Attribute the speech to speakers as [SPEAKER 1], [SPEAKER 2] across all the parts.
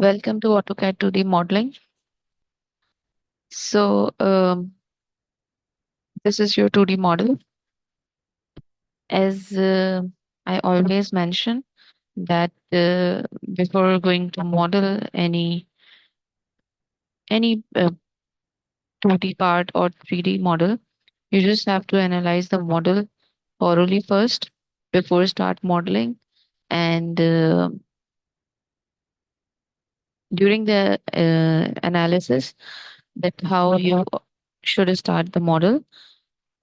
[SPEAKER 1] Welcome to AutoCAD 2D modeling. This is your 2D model. As I always mention that before going to model any 2D part or 3D model, you just have to analyze the model thoroughly first before start modeling. And during the analysis, that how you should start the model.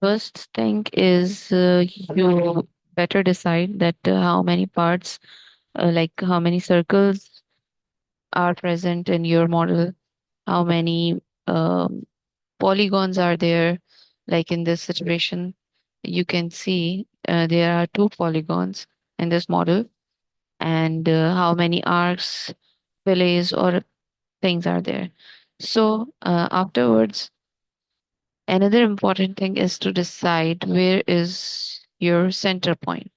[SPEAKER 1] First thing is you better decide that how many parts, like how many circles are present in your model, how many polygons are there. Like in this situation, you can see there are two polygons in this model, and how many arcs, fillets, or things are there. So afterwards, another important thing is to decide where is your center point,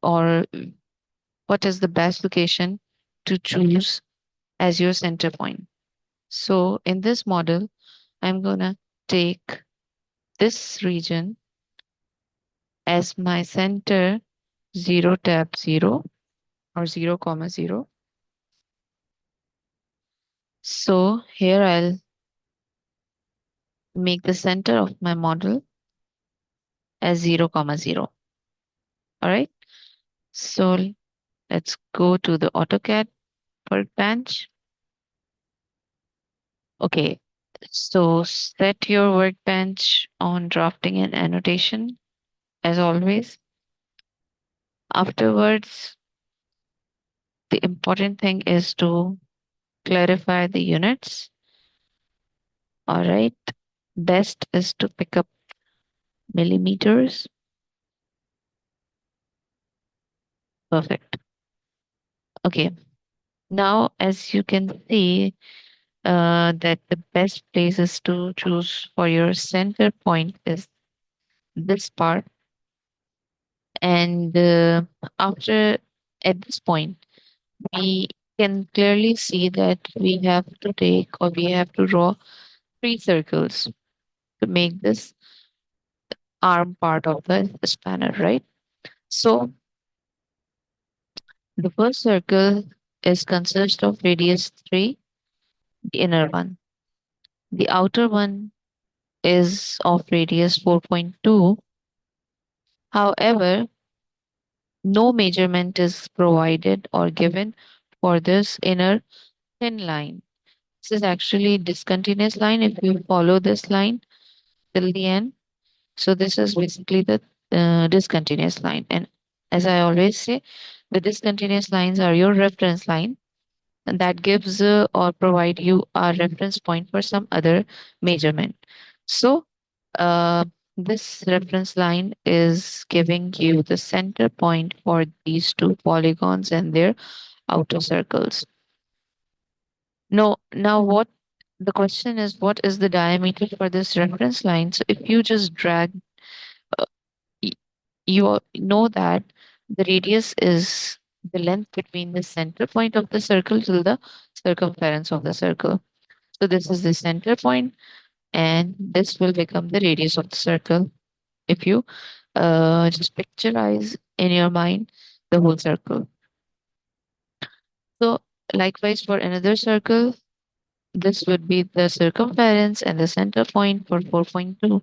[SPEAKER 1] or what is the best location to choose as your center point. So in this model, I'm gonna take this region as my center 0 tab 0 or 0 comma 0. So here I'll make the center of my model as 0 comma 0. All right. So let's go to the AutoCAD workbench. Okay. So set your workbench on drafting and annotation as always. Afterwards, the important thing is to clarify the units. All right. Best is to pick up millimeters. Perfect. Okay. Now, as you can see, that the best places to choose for your center point is this part. And after at this point, we can clearly see that we have to take or we have to draw three circles to make this arm part of the spanner, right? So the first circle is consist of radius 3, the inner one. The outer one is of radius 4.2. However, no measurement is provided or given for this inner thin line. This is actually discontinuous line if you follow this line till the end. So this is basically the discontinuous line. And as I always say, the discontinuous lines are your reference line, and that gives or provide you a reference point for some other measurement. So uh, this reference line is giving you the center point for these two polygons and their outer circles. No, now what the question is, what is the diameter for this reference line? So if you just drag, uh, y- know that the radius is the length between the center point of the circle till the circumference of the circle. So this is the center point, and this will become the radius of the circle. If you just picturize in your mind the whole circle. So likewise for another circle, this would be the circumference and the center point for 4.2.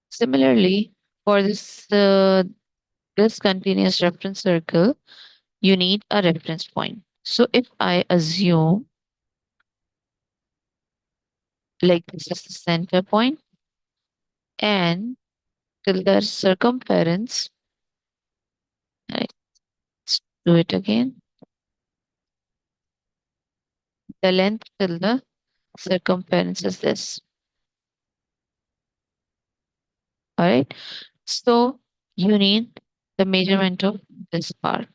[SPEAKER 1] Similarly, for this continuous reference circle, you need a reference point. So if I assume like this is the center point and till the circumference, right, let's do it again. The length till the circumference is this. All right. So you need the measurement of this part.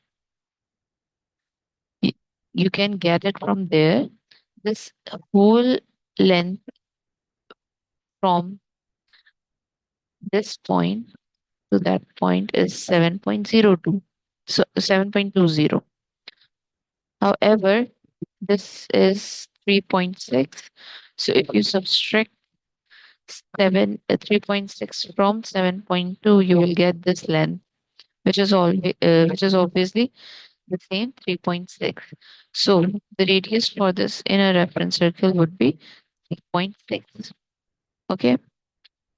[SPEAKER 1] Y- You can get it from there. This whole length from this point to that point is 7.02. So 7.20. However, This is 3.6. So if you subtract 3.6 from 7.2, you will get this length, which is obviously the same 3.6. So the radius for this inner reference circle would be 3.6. Okay,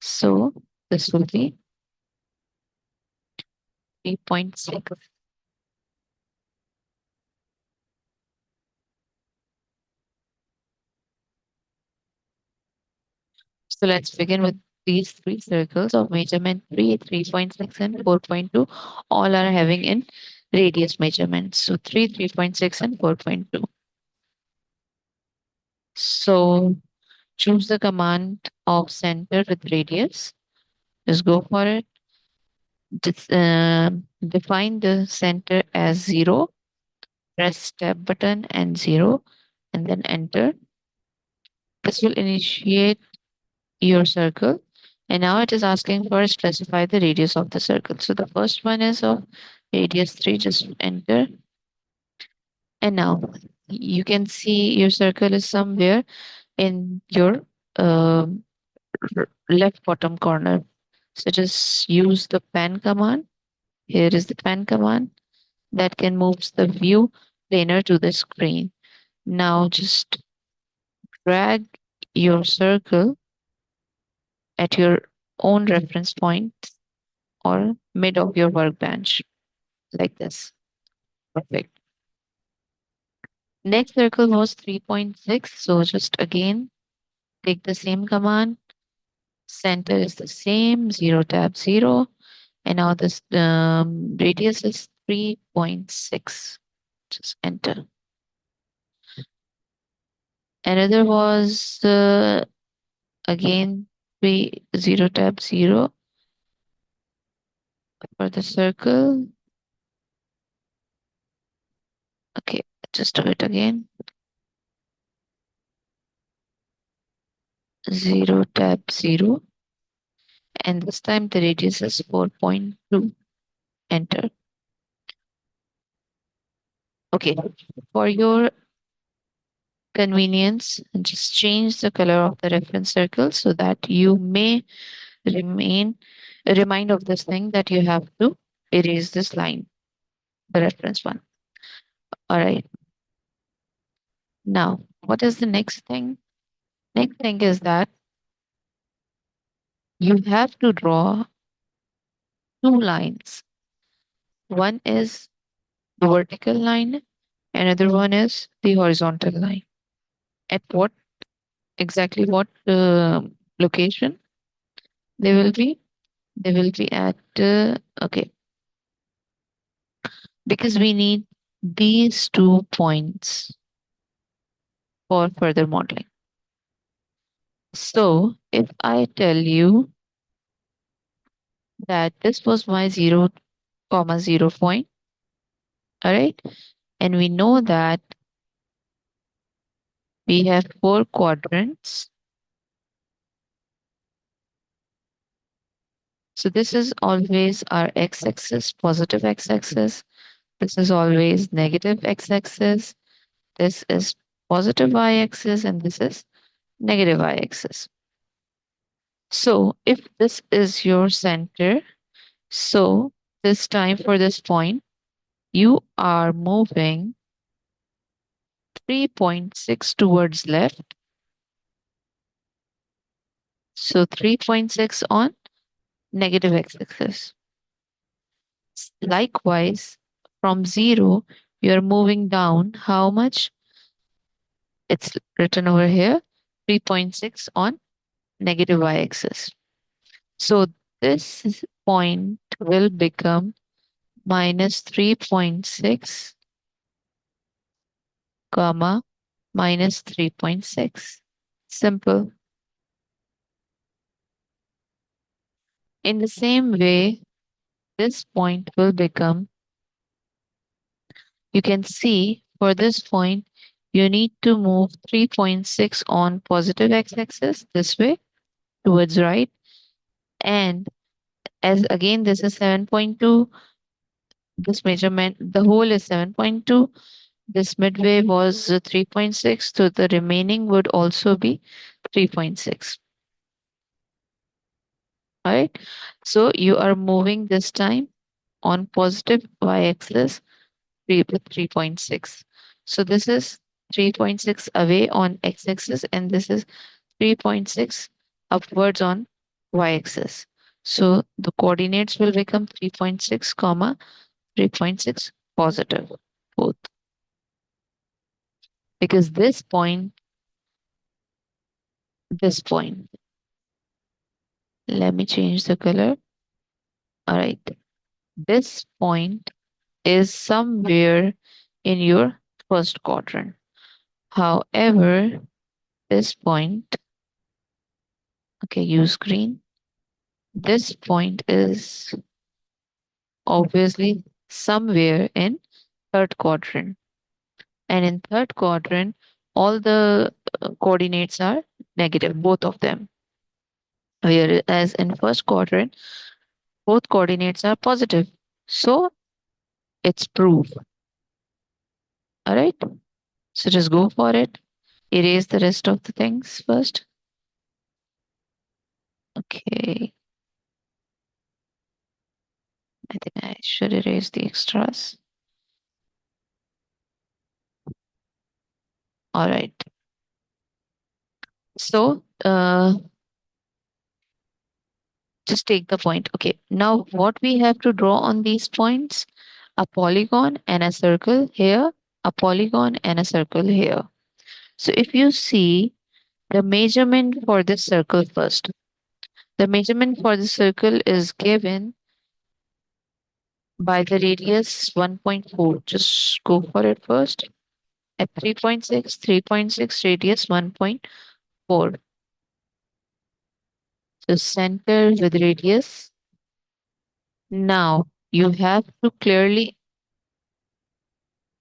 [SPEAKER 1] so this will be 3.6. So let's begin with these three circles of measurement 3, 3.6, and 4.2. All are having in radius measurements. So 3, 3.6, and 4.2. So choose the command of center with radius. Just go for it. Define the center as 0. Press tab button and 0, and then enter. This will initiate your circle. And now it is asking for specify the radius of the circle. So the first one is of radius 3, just enter. And now you can see your circle is somewhere in your um, left bottom corner. So just use the pan command. Here is the pan command that can move the view planar to the screen. Now just drag your circle at your own reference point or mid of your workbench like this. Perfect. Next circle was 3.6. So just again take the same command. Center is the same, 0 tab 0. And now this radius is 3.6. Just enter. Another was again 0 tab 0 for the circle. Okay, just do it again. 0 tab 0. And this time the radius is 4.2. Enter. Okay, for your convenience, just change the color of the reference circle so that you may remain remind of this thing that you have to erase this line, the reference one. All right. Now, what is the next thing? Next thing is that you have to draw two lines. One is the vertical line, another one is the horizontal line. At what exactly what location they will be? They will be at okay, because we need these 2 points for further modeling. So if I tell you that this was my 0, comma 0 point, all right, and we know that we have four quadrants. So this is always our x-axis, positive x-axis. This is always negative x-axis. This is positive y-axis, and this is negative y-axis. So if this is your center, so this time for this point, you are moving 3.6 towards left. So 3.6 on negative x-axis. Likewise, from 0, you're moving down how much? It's written over here 3.6 on negative y-axis. So this point will become minus 3.6 comma minus 3.6. Simple. In the same way, this point will become, you can see for this point, you need to move 3.6 on positive x-axis this way towards right. And as again, this is 7.2, this measurement, the whole is 7.2. This midway was 3.6, so the remaining would also be 3.6. All right. So you are moving this time on positive y-axis 3.6. So this is 3.6 away on x-axis, and this is 3.6 upwards on y-axis. So the coordinates will become 3.6 comma 3.6 positive both, because this point, let me change the color. All right, this point is somewhere in your first quadrant. However, this point, okay, use green. This point is obviously somewhere in third quadrant. And in third quadrant, all the coordinates are negative, both of them. Whereas in first quadrant, both coordinates are positive. So it's proof. All right. So just go for it. Erase the rest of the things first. Okay. I think I should erase the extras. All right. So just take the point. Okay. Now what we have to draw on these points? A polygon and a circle here, a polygon and a circle here. So if you see the measurement for this circle first, the measurement for the circle is given by the radius 1.4. Just go for it first. At 3.6, radius 1.4. So center with radius. Now you have to clearly,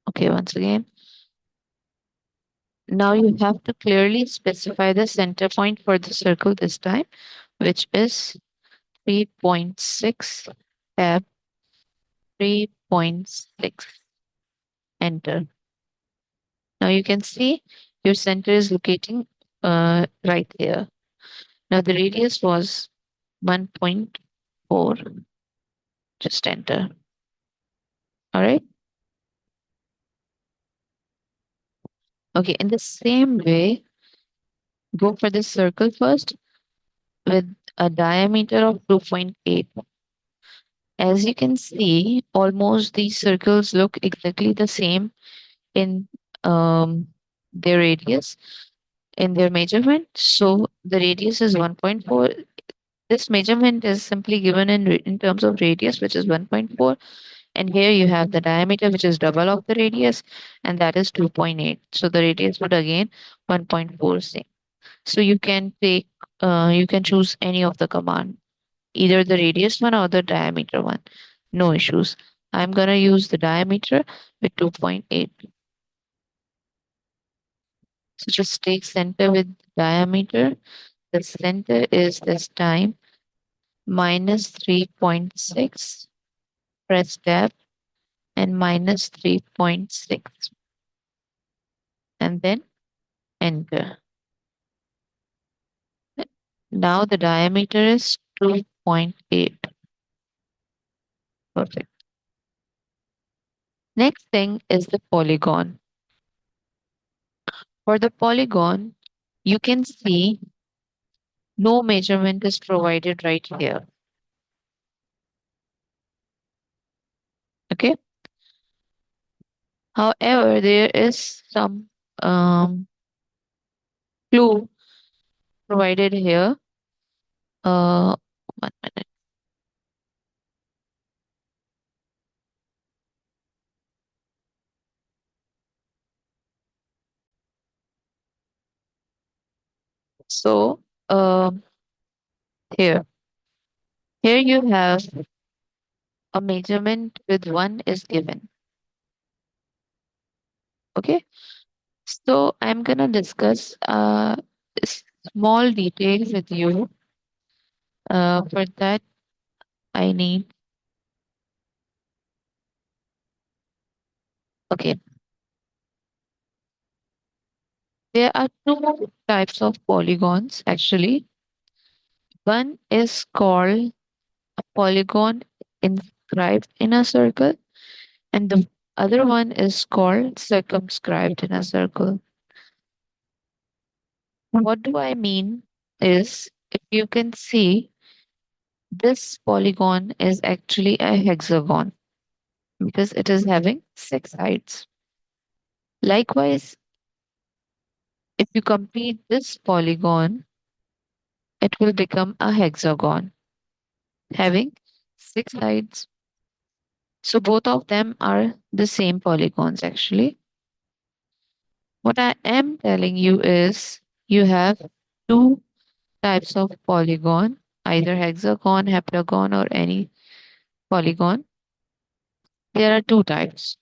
[SPEAKER 1] okay, once again, now you have to clearly specify the center point for the circle this time, which is 3.6, tab 3.6. Enter. Now you can see your center is locating right here. Now the radius was 1.4. Just enter. All right. Okay. In the same way, go for this circle first with a diameter of 2.8. As you can see, almost these circles look exactly the same in their radius, in their measurement. So the radius is 1.4. This measurement is simply given in terms of radius, which is 1.4. And here you have the diameter, which is double of the radius, and that is 2.8. So the radius would again 1.4 same. So you can choose any of the command, either the radius one or the diameter one. No issues. I'm gonna use the diameter with 2.8. So just take center with diameter. The center is this time minus 3.6. Press tab and minus 3.6. And then enter. Now the diameter is 2.8. Perfect. Next thing is the polygon. For the polygon, you can see no measurement is provided right here. Okay. However, there is some clue provided here. Uh, 1 minute. So here, here you have a measurement with one is given. Okay. So I'm gonna discuss small detail with you. For that, I need, okay. There are two types of polygons actually. One is called a polygon inscribed in a circle, and the other one is called circumscribed in a circle. What do I mean is, if you can see, this polygon is actually a hexagon because it is having six sides. Likewise, if you complete this polygon, it will become a hexagon having six sides. So both of them are the same polygons actually. What I am telling you is you have two types of polygon, either hexagon, heptagon, or any polygon. There are two types.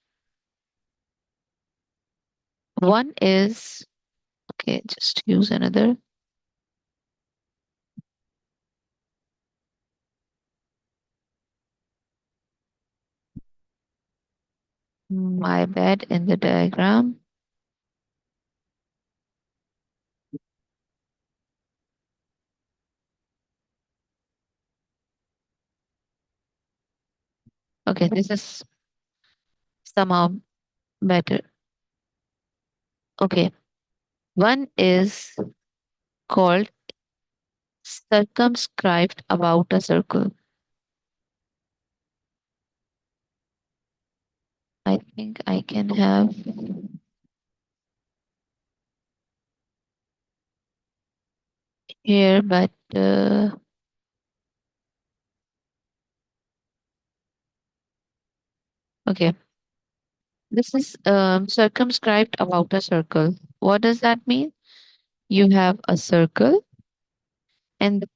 [SPEAKER 1] One is, okay, just use another. My bad in the diagram. Okay, this is somehow better. Okay, one is called circumscribed about a circle. I think I can have here, but okay. This is circumscribed about a circle. What does that mean? You have a circle and the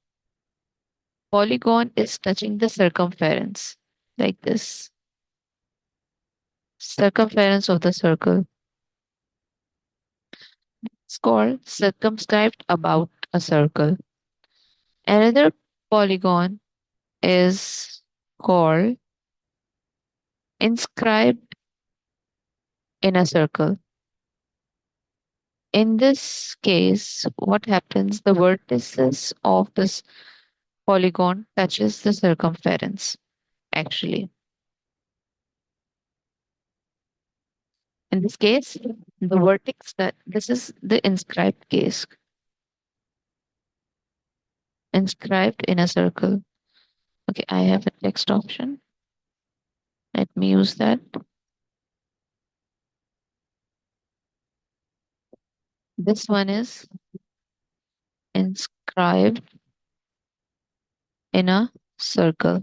[SPEAKER 1] polygon is touching the circumference like this. Circumference of the circle. It's called circumscribed about a circle. Another polygon is called inscribed in a circle. In this case, what happens? The vertices of this polygon touches the circumference actually. In this case, the vertex that this is the inscribed case, inscribed in a circle. Okay, I have a text option. Let me use that. This one is inscribed in a circle.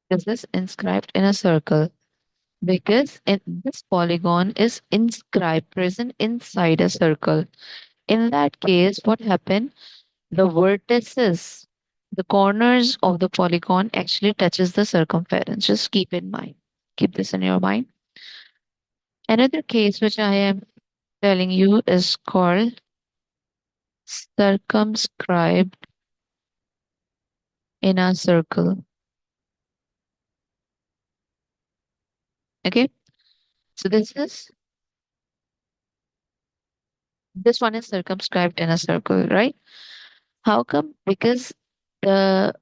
[SPEAKER 1] This is inscribed in a circle because this polygon is inscribed present inside a circle. In that case, what happened? The vertices, the corners of the polygon actually touches the circumference. Just keep in mind. Keep this in your mind. Another case which I am telling you is called circumscribed in a circle. Okay, so this one is circumscribed in a circle, right? How come? Because the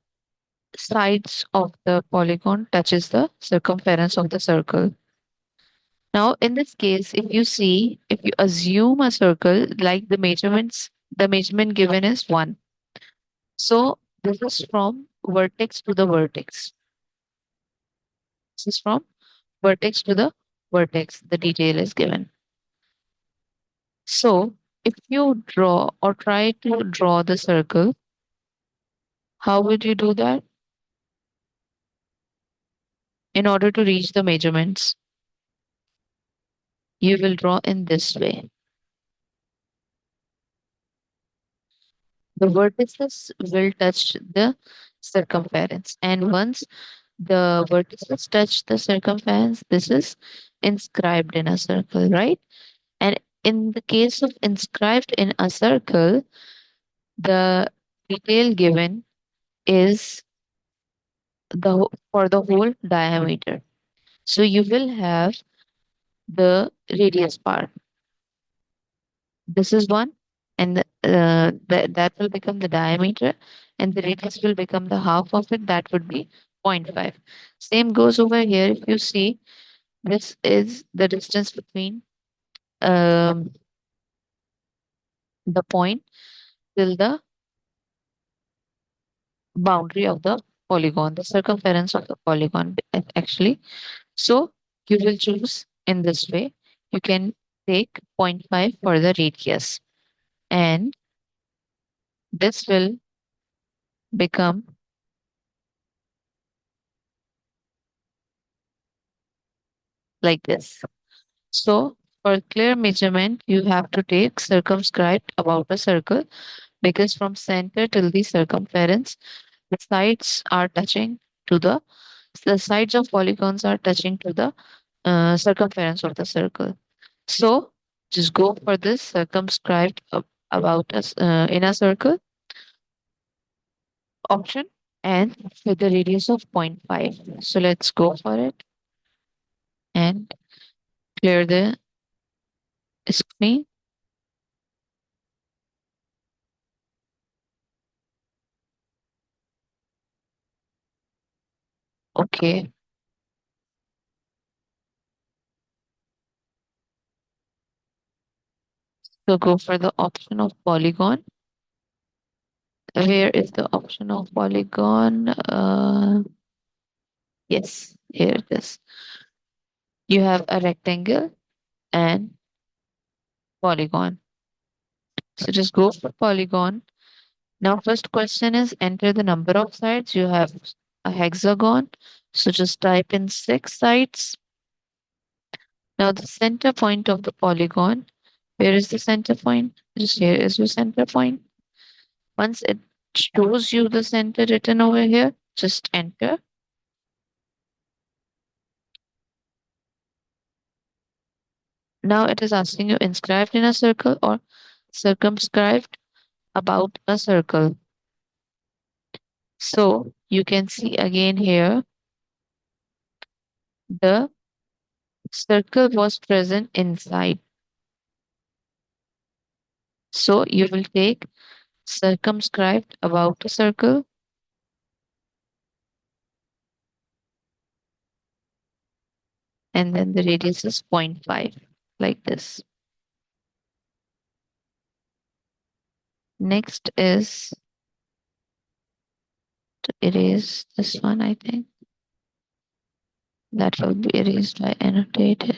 [SPEAKER 1] sides of the polygon touches the circumference of the circle. Now, in this case, if you assume a circle, like the measurement given is 1. So this is from vertex to the vertex. This is from vertex to the vertex. The detail is given. So if you draw or try to draw the circle, how would you do that in order to reach the measurements? You will draw in this way. The vertices will touch the circumference, and once the vertices touch the circumference, this is inscribed in a circle, right? And in the case of inscribed in a circle, the detail given is for the whole diameter. So you will have the radius part. This is one, and that will become the diameter, and the radius will become the half of it. That would be zero point 0.5. Same goes over here. If you see, this is the distance between um, the point till the boundary of the polygon, the circumference of the polygon, actually. So you will choose in this way. You can take zero point 0.5 for the radius, and this will become like this. So for clear measurement, you have to take circumscribed about a circle, because from center till the circumference, the sides are touching to the sides of polygons are touching to the circumference of the circle. So just go for this circumscribed about us in a circle option, and with the radius of zero point 0.5. So let's go for it and clear the screen. Okay, so go for the option of polygon. Where is the option of polygon? Yes, here it is. You have a rectangle and polygon. So just go for polygon. Now, first question is enter the number of sides. You have a hexagon. So just type in 6 sides. Now, the center point of the polygon. Where is the center point? Just here is your center point. Once it shows you the center written over here, just enter. Now it is asking you inscribed in a circle or circumscribed about a circle. So you can see again here the circle was present inside. So you will take circumscribed about a circle, and then the radius is zero point 0.5, like this. Next is to erase this one, I think. That will be erased by annotated.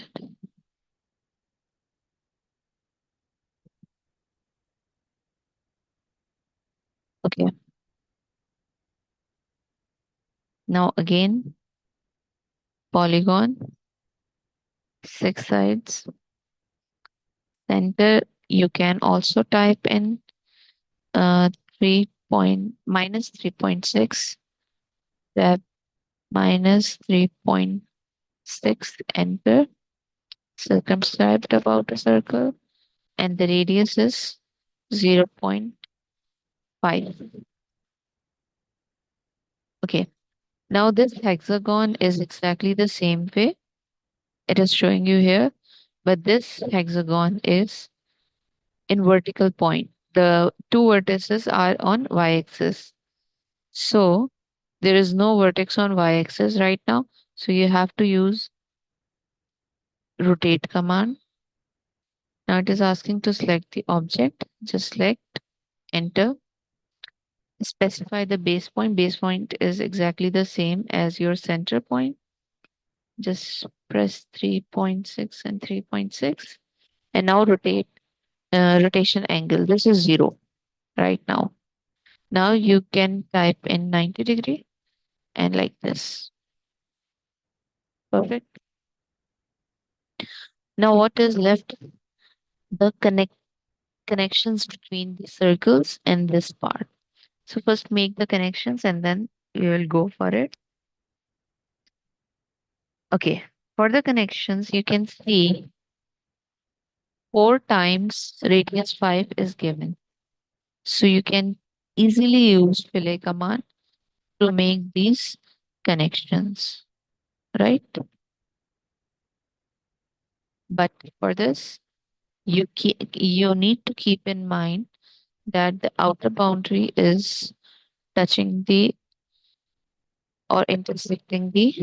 [SPEAKER 1] Okay. Now again, polygon, 6 sides. Center, you can also type in 3 point minus 3.6, tab minus 3.6, enter, circumscribed about a circle, and the radius is 0.5. Okay, now this hexagon is exactly the same way it is showing you here, but this hexagon is in vertical point. The two vertices are on y-axis. So there is no vertex on y-axis right now. So you have to use rotate command. Now it is asking to select the object. Just select, enter, specify the base point. Base point is exactly the same as your center point. Just press 3.6 and 3.6. And now rotate, rotation angle. This is 0 right now. Now you can type in 90 degree and like this. Perfect. Now what is left? The connections between the circles and this part. So first make the connections and then we will go for it. Okay. For the connections, you can see 4 times radius 5 is given. So you can easily use fillet command to make these connections, right? But for this, you need to keep in mind that the outer boundary is touching the or intersecting the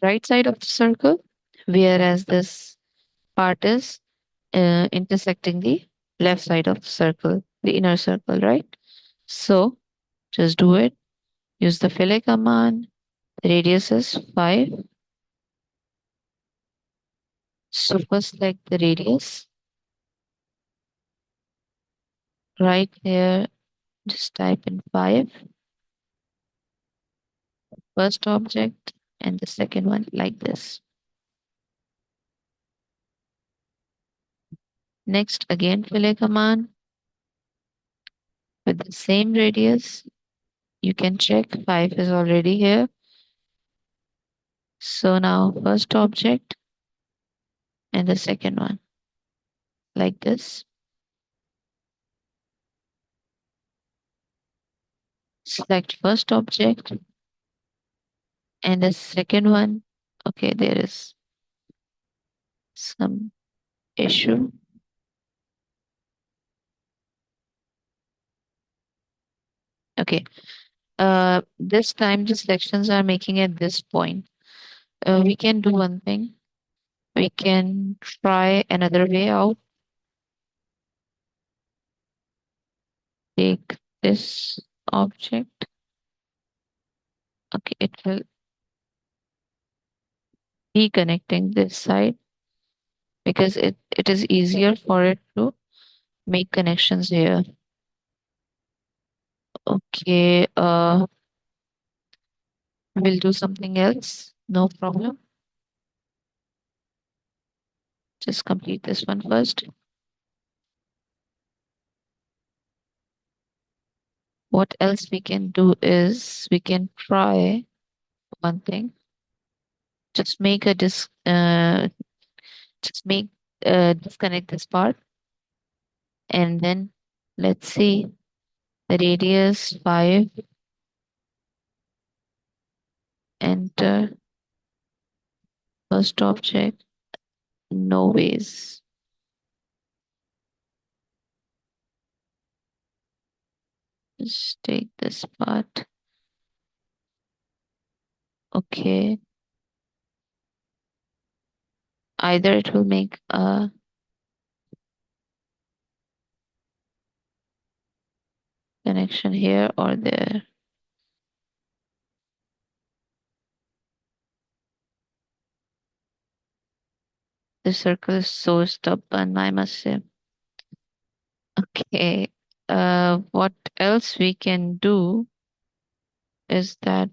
[SPEAKER 1] right side of the circle, whereas this part is intersecting the left side of the circle, the inner circle, right? So just do it. Use the fillet command. The radius is 5. So first select the radius right here. Just type in 5, first object, and the second one like this. Next, again fillet command with the same radius. You can check 5 is already here. So now first object and the second one like this. Select first object and the second one. Okay, there is some issue. Okay. This time the selections are making at this point. We can do one thing. We can try another way out. Take this object. Okay, it will be connecting this side because it is easier for it to make connections here. Okay, we'll do something else. No problem. Just complete this one first. What else we can do is we can try one thing. Just make a just make disconnect this part and then let's see the radius 5, enter first object. No ways. Just take this part. Okay. Either it will make a connection here or there. The circle is so stubborn, I must say. Okay. What else we can do is that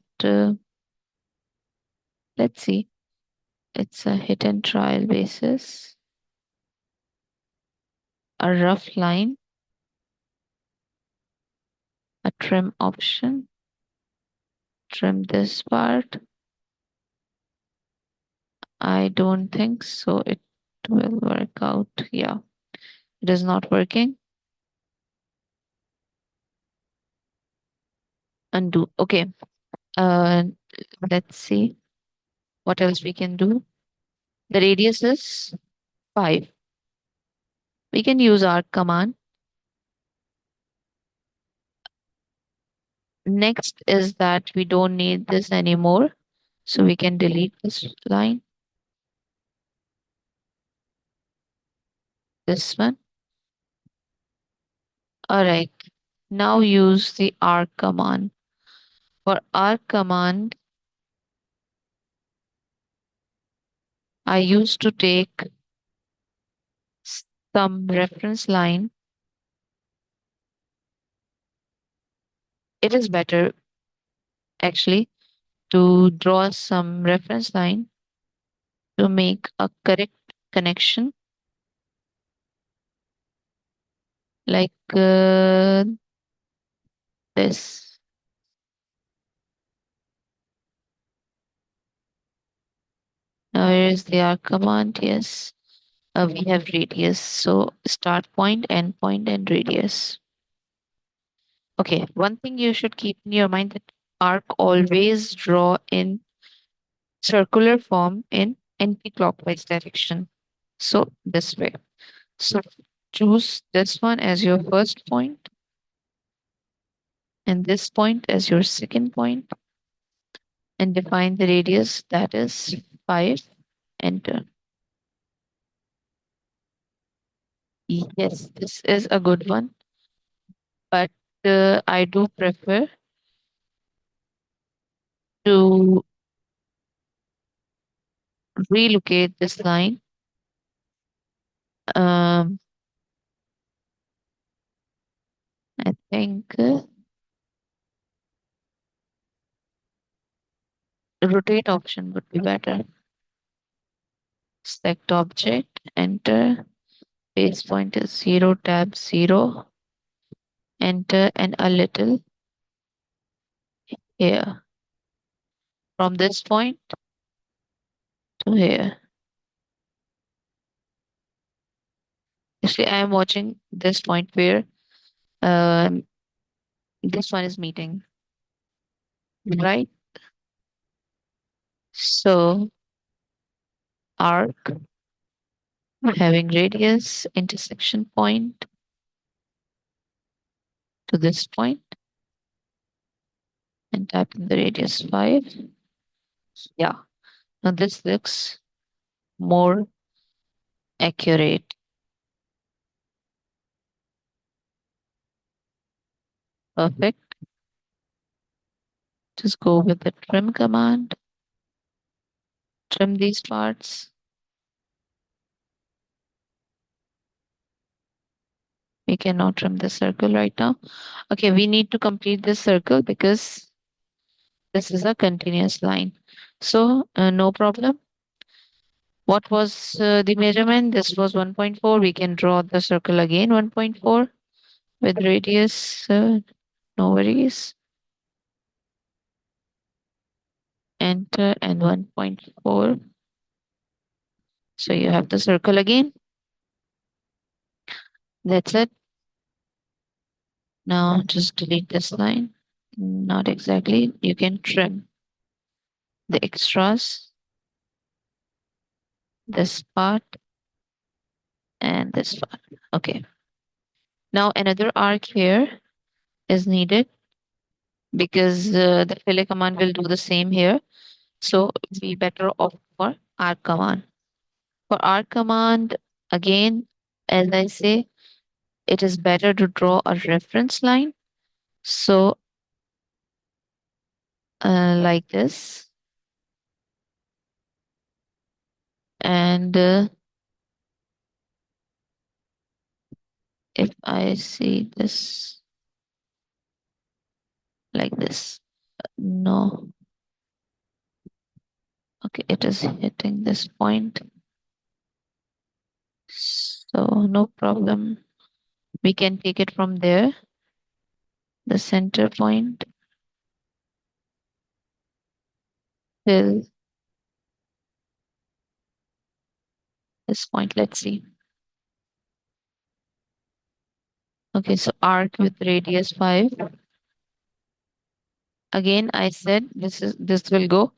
[SPEAKER 1] let's see. It's a hit and trial basis. A rough line, a trim option. Trim this part. I don't think so. It will work out. Yeah, it is not working. Undo. Okay. Uh, let's see what else we can do. The radius is 5. We can use arc command. Next is that we don't need this anymore. So we can delete this line, this one. All right. Now use the arc command. For arc command, I used to take some reference line. It is better actually to draw some reference line to make a correct connection like this. Now here is the arc command. Yes, we have radius. So start point, end point, and radius. Okay, one thing you should keep in your mind that arc always draw in circular form in anti-clockwise direction. So this way. So choose this one as your first point and this point as your second point and define the radius that is 5. Enter. Yes, this is a good one, but I do prefer to relocate this line. Um, I think rotate option would be better. Select object, enter. Base point is 0, tab 0, enter, and a little here. From this point to here. Actually, I am watching this point where um, this one is meeting, right? So arc having radius intersection point to this point and type in the radius 5. Yeah, now this looks more accurate. Perfect. Just go with the trim command. Trim these parts. We cannot trim the circle right now. Okay, we need to complete this circle because this is a continuous line. So no problem. What was the measurement? This was 1.4. We can draw the circle again 1.4 with radius. No worries. Enter and 1.4. So you have the circle again. That's it. Now just delete this line. Not exactly. You can trim the extras, this part, and this part. Okay. Now another arc here is needed because the fillet command will do the same here. So we better opt for arc command. For arc command, again, as I say, it is better to draw a reference line. So like this. And if I see this like this, no, okay, it is hitting this point. So no problem. We can take it from there, the center point till this point. Let's see. Okay, so arc with radius 5. Again, I said this will go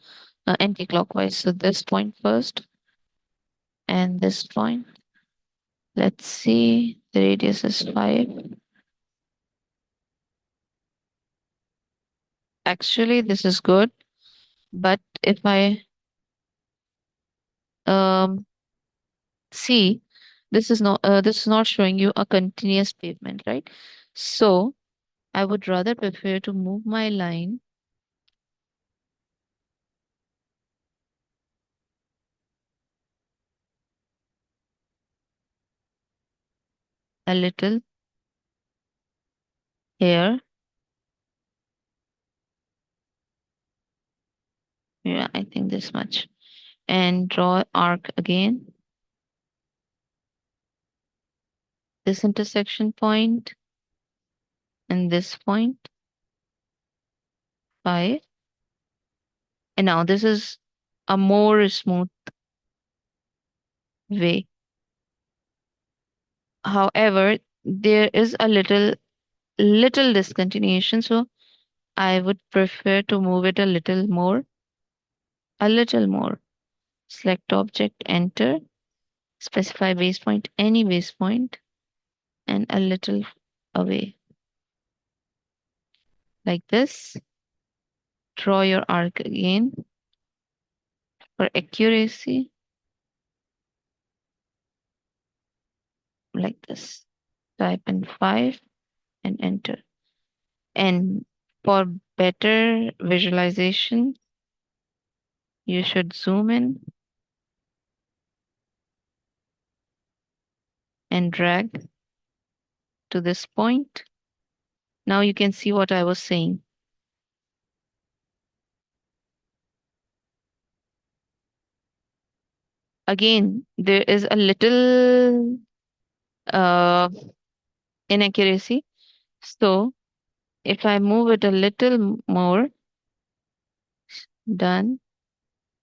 [SPEAKER 1] anti-clockwise. So this point first and this point. Let's see. The radius is 5. Actually, this is good. But if I um see, this is not showing you a continuous pavement, right? So I would rather prefer to move my line a little here. Yeah, I think this much. And draw arc again. This intersection point and this point, 5. And now this is a more smooth way. However, there is a little discontinuation. So I would prefer to move it a little more, a little more. Select object, enter, specify base point, any base point, and a little away. Like this. Draw your arc again for accuracy, like this. Type in 5 and enter. And for better visualization, you should zoom in and drag to this point. Now you can see what I was saying. Again, there is a little inaccuracy. So if I move it a little more, done,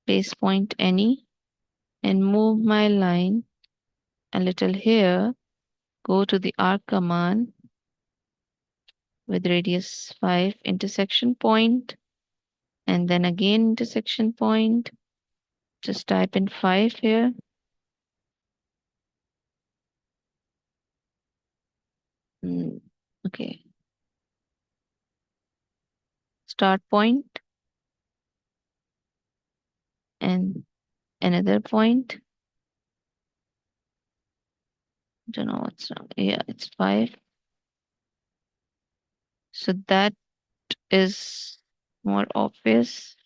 [SPEAKER 1] base point any, and move my line a little here, go to the arc command with radius 5 intersection point, and then again intersection point. Just type in 5 here. Mm, okay. Start point and another point. Don't know what's wrong. Yeah, it's 5. So that is more obvious.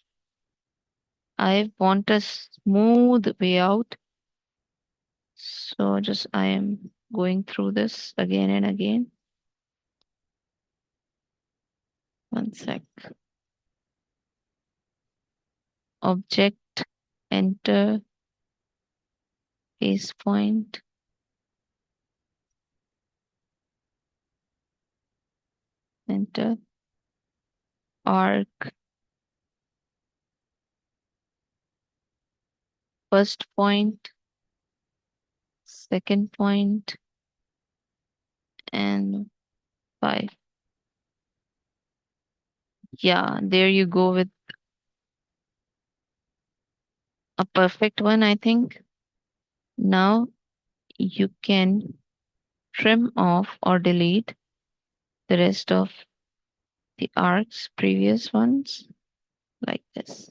[SPEAKER 1] I want a smooth way out. So just I am going through this again and again. One sec. Object, enter, base point, enter, arc, first point, second point, and 5. Yeah, there you go with a perfect one, I think. Now you can trim off or delete the rest of the arcs, previous ones, like this.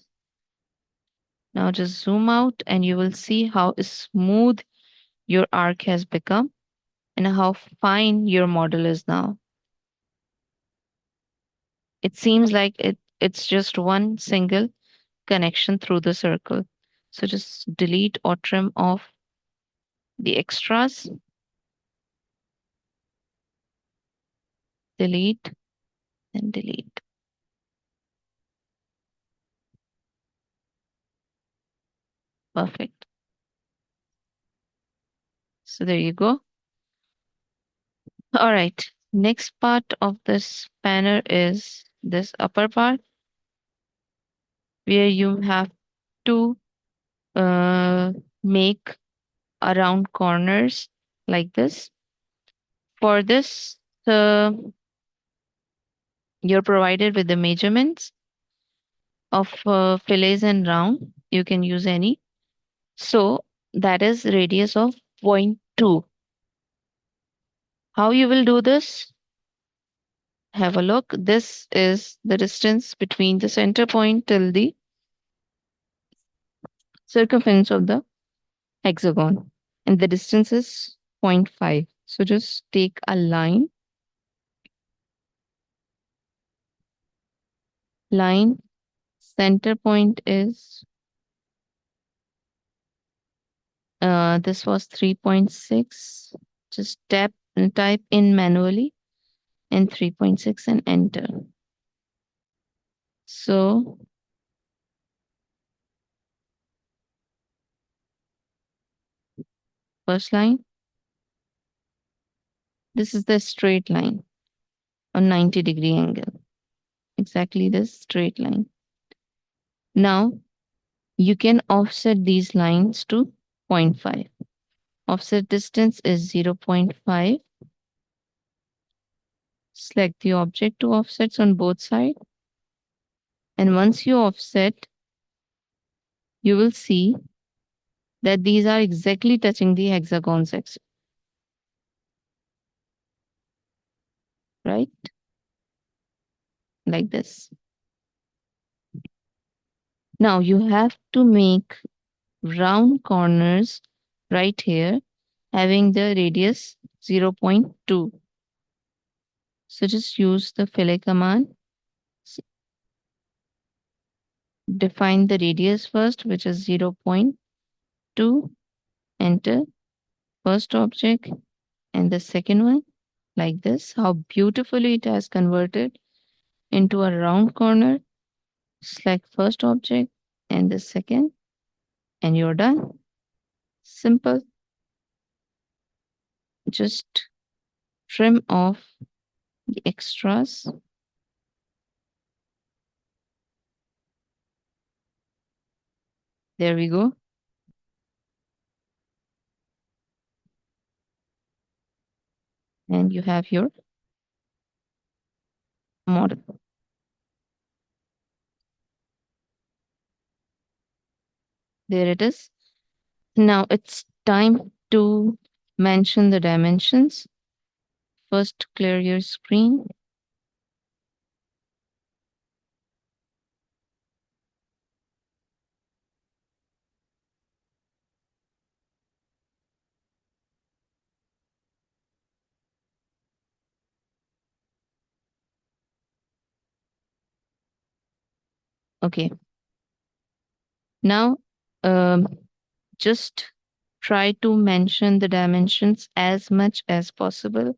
[SPEAKER 1] Now just zoom out and you will see how smooth your arc has become and how fine your model is now. It seems like it's just one single connection through the circle. So just delete or trim off the extras, delete and delete. Perfect. So there you go. All right. Next part of this banner is this upper part where you have to make around corners like this. For this, you're provided with the measurements of fillets and round. You can use any. So that is radius of zero point 0.2. How you will do this? Have a look. This is the distance between the center point till the circumference of the hexagon. And the distance is zero point 0.5. So just take a line, line, center point is, this was 3.6. Just tap and type in manually and 3.6 and enter. So first line, this is the straight line on 90-degree angle. Exactly this straight line. Now you can offset these lines to 0.5. Offset distance is 0.5. Select the object to offsets on both sides. And once you offset, you will see that these are exactly touching the hexagon section, right? Like this. Now you have to make round corners right here having the radius 0.2. So just use the fillet command. S- Define the radius first, which is 0.2. Enter first object and the second one like this. How beautifully it has converted into a round corner. Select first object and the second, and you're done. Simple. Just trim off the extras. There we go. And you have your model. There it is. Now it's time to mention the dimensions. First, clear your screen. Okay. Now, um, just try to mention the dimensions as much as possible.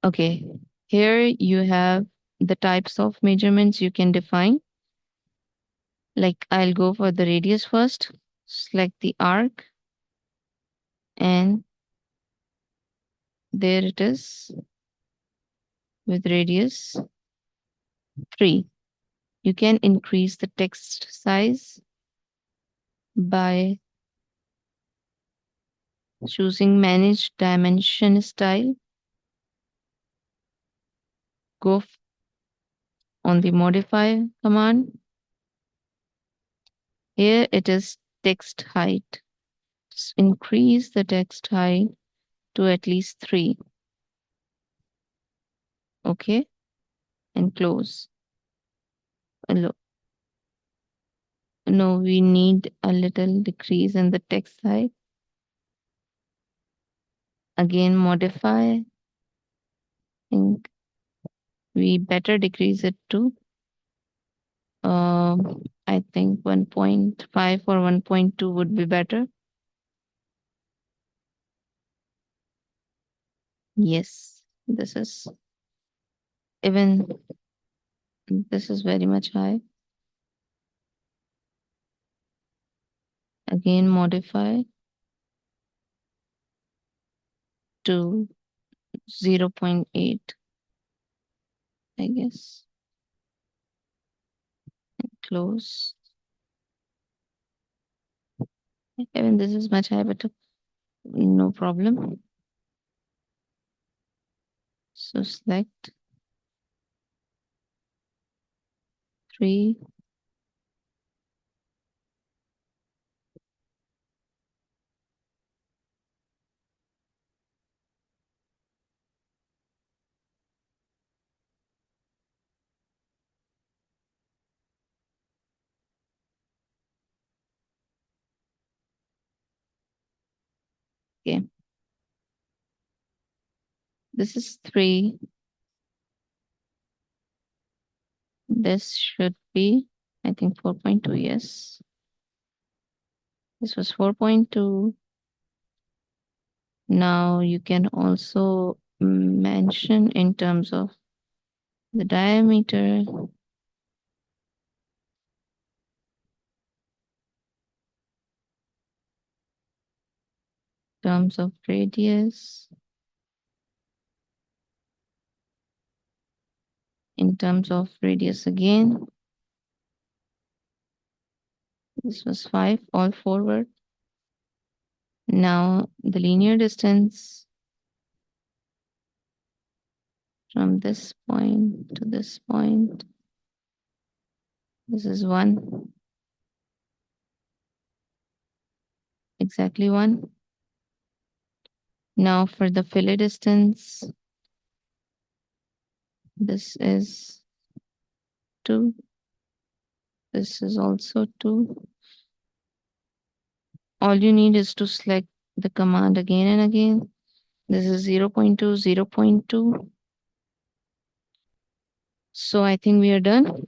[SPEAKER 1] Okay. Here you have the types of measurements you can define. Like I'll go for the radius first, select the arc, and there it is with radius 3. You can increase the text size by choosing manage dimension style. Go on the modify command. Here it is text height. Just increase the text height to at least 3. Okay, and close. No, we need a little decrease in the text height. Again, modify. Think we better decrease it to I think 1.5 or 1.2 would be better. Yes, even this is very much high. Again, modify to 0.8, I guess. Close. Even this is much high, but no problem. So select 3. Okay. This is 3. This should be, I think, 4.2. Yes. This was 4.2. Now you can also mention in terms of the diameter, terms of radius, in terms of radius again. This was 5 all forward. Now the linear distance from this point to this point. This is 1, exactly 1. Now for the fillet distance, this is 2. This is also 2. All you need is to select the command again and again. This is 0 0.2, 0 0.2. So I think we are done.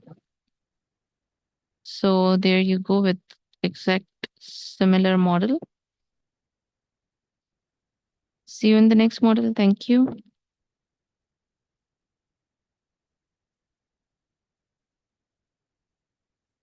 [SPEAKER 1] So there you go with exact similar model. See you in the next model. Thank you.